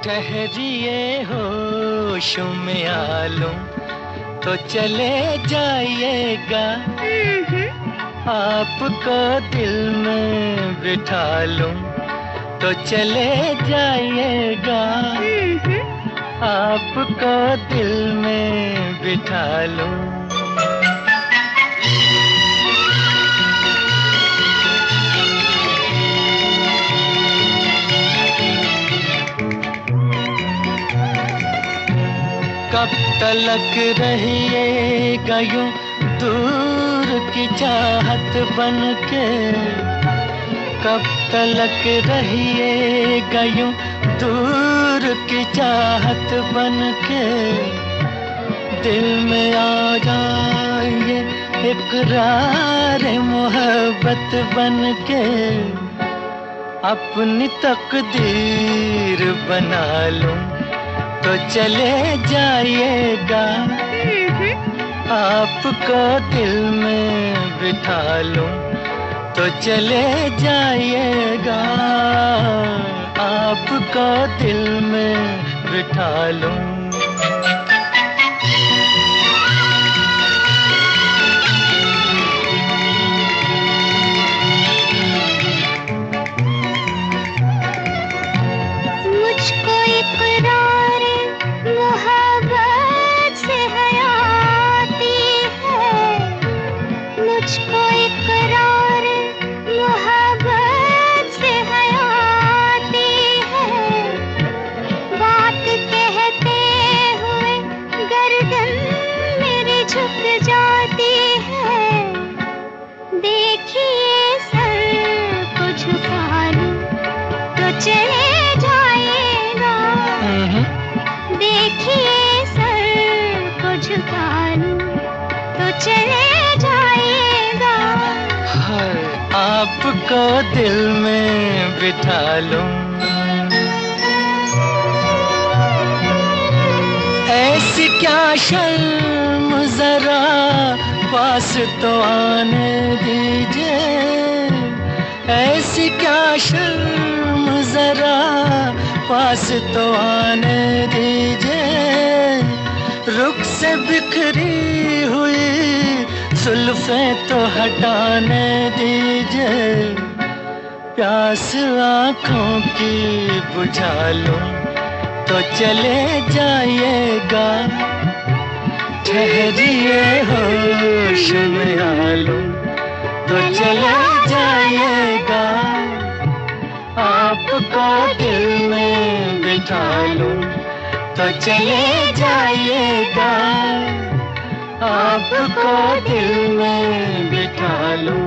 ठहरिए होश में आलूं तो चले जाइएगा। आपको दिल में बिठा लूं तो चले जाइएगा। आपको दिल में बिठा लूं। कब तलक रहिएगा यूं दूर की चाहत बनके। कब तलक रहिएगा यूं दूर की चाहत बनके। दिल में आ जाइए इकरार मोहब्बत बनके। अपनी तकदीर बना लूं तो चले जाइएगा। आपको दिल में बिठा लूं तो चले जाइएगा। आपको दिल में बिठा लूं। मुझको इकरार मोहब्बत से हयाती है। मुझको इकरार मोहब्बत से हयाती है। बात कहते हुए गर्दन मेरी झुक जाती है। देखिए सर को झुका लूं तो चले जाएगा। देखिए सर को झुका लूं तो चले जाएगा। हाय आपको दिल में बिठा लूं। ऐसी क्या शर्म जरा पास तो आने दीजिए। ऐसी क्या शर्म जरा पास तो आने दीजिए। रुख से बिखरी हुई जुल्फें तो हटाने दीजिए। प्यास आँखों की बुझा लूं तो चले जाइएगा। ठहरिए होश में आलूं तो चले जाइएगा। आपको दिल में बिठा लूं तो चले जाइएगा। आपको दिल में बिठा लूं।